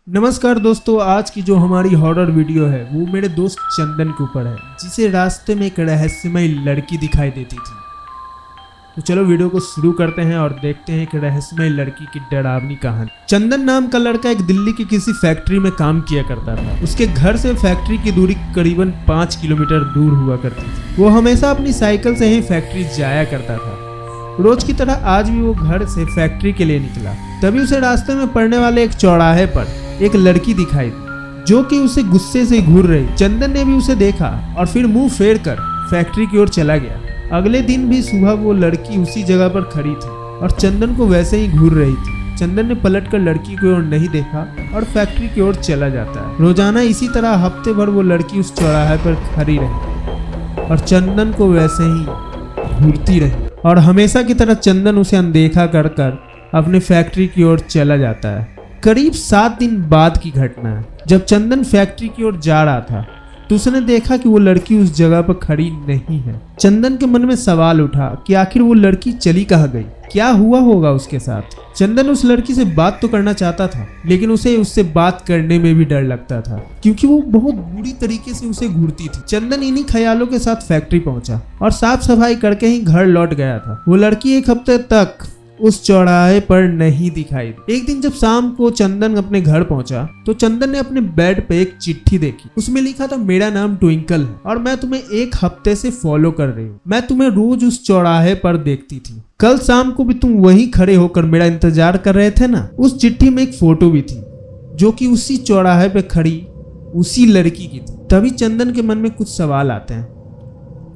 नमस्कार दोस्तों, आज की जो हमारी हॉरर वीडियो है वो मेरे दोस्त चंदन के ऊपर है, जिसे रास्ते में एक रहस्यमय लड़की दिखाई देती थी। तो चलो वीडियो को शुरू करते हैं और देखते हैं एक रहस्यमय लड़की की डरावनी कहानी। चंदन नाम का लड़का एक दिल्ली की किसी फैक्ट्री में काम किया करता था। उसके घर से फैक्ट्री की दूरी करीबन 5 किलोमीटर दूर हुआ करती थी। वो हमेशा अपनी साइकिल से ही फैक्ट्री जाया करता था। रोज की तरह आज भी वो घर से फैक्ट्री के लिए निकला। तभी उसे रास्ते में पड़ने वाले एक चौराहे पर एक लड़की दिखाई दी, जो कि उसे गुस्से से घूर रही। चंदन ने भी उसे देखा और फिर मुंह फेर कर फैक्ट्री की ओर चला गया। अगले दिन भी सुबह वो लड़की उसी जगह पर खड़ी थी और चंदन को वैसे ही घूर रही थी। चंदन ने पलटकर लड़की की ओर नहीं देखा और फैक्ट्री की ओर चला जाता है। रोजाना इसी तरह हफ्ते भर वो लड़की उस चौराहे पर खड़ी रही और चंदन को वैसे ही घूरती रही। और हमेशा की तरह चंदन उसे अनदेखा कर अपने फैक्ट्री की ओर चला जाता है। करीब 7 दिन बाद की घटना है। जब चंदन फैक्ट्री की ओर जा रहा था तो उसने देखा कि वो लड़की उस जगह पर खड़ी नहीं है। चंदन के मन में सवाल उठा कि आखिर वो लड़की चली कहाँ गई, क्या हुआ होगा उसके साथ। चंदन उस लड़की से बात तो करना चाहता था, लेकिन उसे उससे बात करने में भी डर लगता था, क्योंकि वो बहुत बुरी तरीके से उसे घूरती थी। चंदन इन्हीं ख्यालों के साथ फैक्ट्री पहुंचा और साफ सफाई करके ही घर लौट गया था। वो लड़की एक हफ्ते तक उस चौराहे पर नहीं दिखाई दी। एक दिन जब शाम को चंदन अपने घर पहुंचा तो चंदन ने अपने बेड पे एक चिट्ठी देखी। उसमें लिखा था, मेरा नाम ट्विंकल है और मैं तुम्हें 1 हफ्ते से फॉलो कर रही हूँ। मैं तुम्हें रोज उस चौराहे पर देखती थी। कल शाम को भी तुम वहीं खड़े होकर मेरा इंतजार कर रहे थे ना। उस चिट्ठी में एक फोटो भी थी, जो कि उसी चौराहे पे खड़ी उसी लड़की की थी। तभी चंदन के मन में कुछ सवाल आते हैं,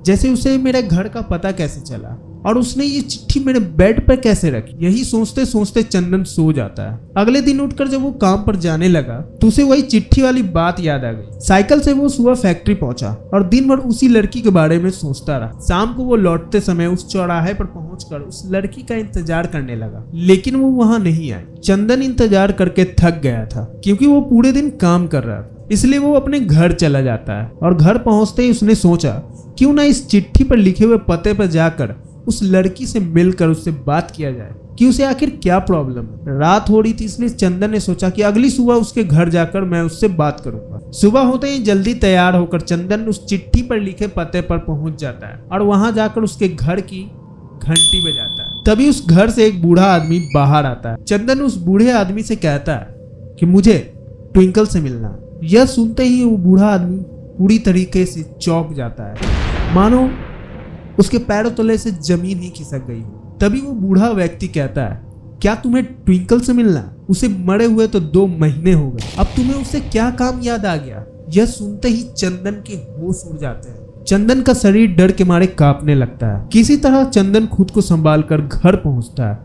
जैसे उसे मेरे घर का पता कैसे चला और उसने ये चिट्ठी मेरे बेड पर कैसे रखी। यही सोचते सोचते चंदन सो जाता है। अगले दिन उठकर जब वो काम पर जाने लगा तो उसे वही चिट्ठी वाली बात याद आ गई। साइकिल से वो सुबह फैक्ट्री पहुंचा और दिन भर उसी लड़की के बारे में सोचता रहा। शाम को वो लौटते समय उस चौराहे पर पहुंचकर उस लड़की का इंतजार करने लगा, लेकिन वो वहां नहीं आई। चंदन इंतजार करके थक गया था, क्योंकि वो पूरे दिन काम कर रहा था। इसलिए वो अपने घर चला जाता है और घर पहुंचते ही उसने सोचा, क्यों ना इस चिट्ठी पर लिखे हुए पते पर जाकर उस लड़की से मिलकर उससे बात किया जाए कि उसे आखिर क्या प्रॉब्लम है। रात हो रही थी, इसलिए चंदन ने सोचा कि अगली सुबह उसके घर जाकर मैं उससे बात करूंगा। सुबह होते ही जल्दी तैयार होकर चंदन उस चिट्ठी पर लिखे पते पर पहुंच जाता है और वहां जाकर उसके घर की घंटी बजाता है। तभी उस घर से एक बूढ़ा आदमी बाहर आता है। चंदन उस बूढ़े आदमी से कहता है कि मुझे ट्विंकल से मिलना। यह सुनते ही वो बूढ़ा आदमी पूरी तरीके से चौंक जाता है, मानो उसके पैरों तले से जमीन ही खिसक गई हो। तभी वो बूढ़ा व्यक्ति कहता है, क्या तुम्हें ट्विंकल से मिलना? उसे मरे हुए तो 2 महीने हो गए, अब तुम्हें उससे क्या काम याद आ गया? यह सुनते ही चंदन के होश उड़ जाते हैं। चंदन का शरीर डर के मारे कांपने लगता है। किसी तरह चंदन खुद को संभाल कर घर पहुंचता है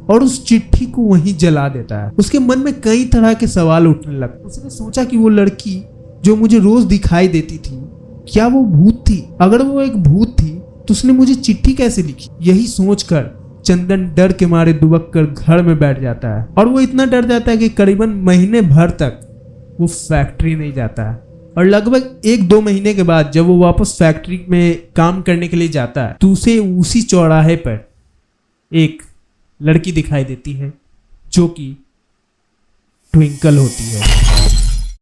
और उस चिट्ठी को वहीं जला देता है। उसके मन में कई तरह के सवाल उठने लगते। उसने सोचा कि वो लड़की जो मुझे रोज दिखाई देती थी, क्या वो भूत थी? अगर वो एक भूत थी तो उसने मुझे चिट्ठी कैसे लिखी? यही सोचकर चंदन डर के मारे दुबक कर घर में बैठ जाता है और वो इतना डर जाता है कि करीबन महीने भर तक वो फैक्ट्री नहीं जाता है। और लगभग 1-2 महीने के बाद जब वो वापस फैक्ट्री में काम करने के लिए जाता है तो उसे उसी चौराहे पर एक लड़की दिखाई देती है, जो कि ट्विंकल होती है।